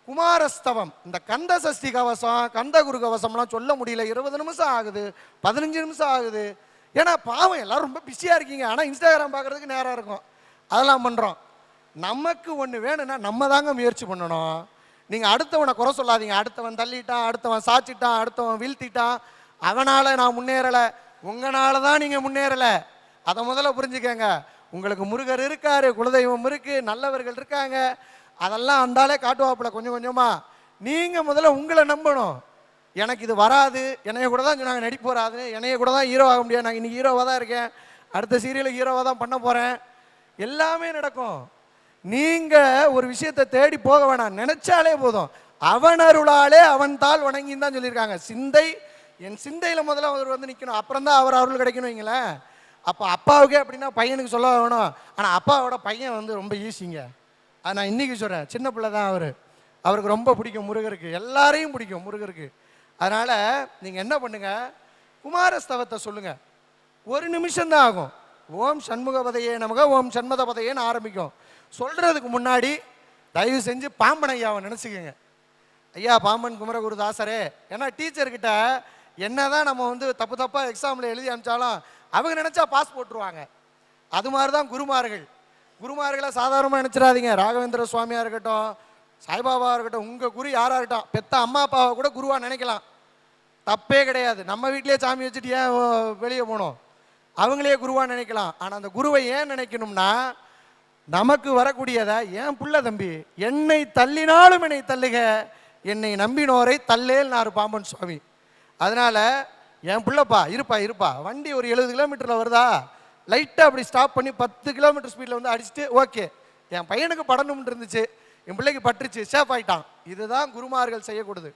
குமாரஸ்தவம், இந்த கந்த சஷ்டி கவசம், கந்த குரு கவசம்லாம் சொல்ல முடியல. 20 நிமிஷம் ஆகுது, 15 நிமிஷம் ஆகுது. ஏன்னா பாவம் எல்லாரும் ரொம்ப பிஸியாக இருக்கீங்க. ஆனால் இன்ஸ்டாகிராம் பார்க்குறதுக்கு நேரம் இருக்கும், அதெல்லாம் பண்ணுறோம். நமக்கு ஒன்று வேணும்னா நம்ம தாங்க முயற்சி பண்ணணும். நீங்கள் அடுத்தவனை குறை சொல்லாதீங்க. அடுத்தவன் தள்ளிட்டான், அடுத்தவன் சாச்சிட்டான், அடுத்தவன் வீழ்த்திட்டான், அவனால் நான் முன்னேறலை. உங்களால தான் நீங்கள் முன்னேறலை. அதை முதல்ல புரிஞ்சுக்கங்க. உங்களுக்கு முருகர் இருக்காரு, குலதெய்வம் இருக்குது, நல்லவர்கள் இருக்காங்க. அதெல்லாம் அந்தாலே காட்டுவாப்புல கொஞ்சம் கொஞ்சமாக. நீங்கள் முதல்ல உங்களை நம்பணும். எனக்கு இது வராது, என்னைய கூட தான் சொன்னாங்க நடிப்பு வராது, என்னைய கூட தான் ஹீரோ ஆக முடியாது, நான் இன்னைக்கு ஹீரோவாக தான் இருக்கேன், அடுத்த சீரியலுக்கு ஹீரோவாக தான் பண்ண போகிறேன், எல்லாமே நடக்கும். நீங்கள் ஒரு விஷயத்தை தேடி போக வேணாம், நினைச்சாலே போதும். அவன் அருளாலே அவன் தாள் வணங்கின்னு தான் சொல்லியிருக்காங்க. சிந்தை, என் சிந்தையில் முதல்ல அவர் வந்து நிற்கணும், அப்புறம் தான் அவர் அருள் கிடைக்கணும் வைங்களேன். அப்போ அப்பாவுக்கே அப்படின்னா பையனுக்கு சொல்ல வேணும். ஆனால் அப்பாவோட பையன் வந்து ரொம்ப ஈஸிங்க. அது நான் இன்றைக்கி சொல்கிறேன், சின்ன பிள்ளை தான் அவருக்கு ரொம்ப பிடிக்கும் முருகருக்கு, எல்லாரையும் பிடிக்கும் முருகருக்கு. அதனால் நீங்கள் என்ன பண்ணுங்கள், குமாரஸ்தவத்தை சொல்லுங்கள். 1 நிமிஷம்தான் ஆகும். ஓம் சண்முகபதையே நமக, ஓம் சண்மதபதையேன்னு ஆரம்பிக்கும். சொல்கிறதுக்கு முன்னாடி தயவு செஞ்சு பாம்பன் ஐயாவை நினச்சிக்கோங்க. ஐயா பாம்பன் குமரகுருதாசரே. ஏன்னா டீச்சர்கிட்ட என்ன தான் நம்ம வந்து தப்பு தப்பாக எக்ஸாமில் எழுதி அனுப்பிச்சாலும் அவங்க நினச்சா பாஸ் போட்டுருவாங்க. அது மாதிரி தான் குருமார்களை சாதாரணமாக நினச்சிடாதீங்க. ராகவேந்திர சுவாமியாக இருக்கட்டும், சாய்பாபாவாக இருக்கட்டும், உங்கள் குரு யாராக இருக்கட்டும், பெத்த அம்மா அப்பாவை கூட குருவாக நினைக்கலாம், தப்பே கிடையாது. நம்ம வீட்டிலே சாமி வச்சுட்டு ஏன் வெளியே போகணும், அவங்களே குருவாக நினைக்கலாம். ஆனால் அந்த குருவை ஏன் நினைக்கணும்னா, நமக்கு வரக்கூடியதை என் புள்ள தம்பி என்னை தள்ளினாலும் என்னை தள்ளுக, என்னை நம்பினோரை தல்லேல்னாரு பாம்பன் சுவாமி. அதனால் என் பிள்ளைப்பா இருப்பா, வண்டி ஒரு 70 கிலோமீட்டரில் வருதா, லைட்டாக அப்படி ஸ்டாப் பண்ணி 10 கிலோமீட்டர் ஸ்பீடில் வந்து அடிச்சுட்டு, ஓகே என் பையனுக்கு படணும்னு இருந்துச்சு, என் பிள்ளைக்கு பட்டுருச்சு, சேஃப் ஆகிட்டான். இதுதான் குருமார்கள் செய்யக்கூடாது.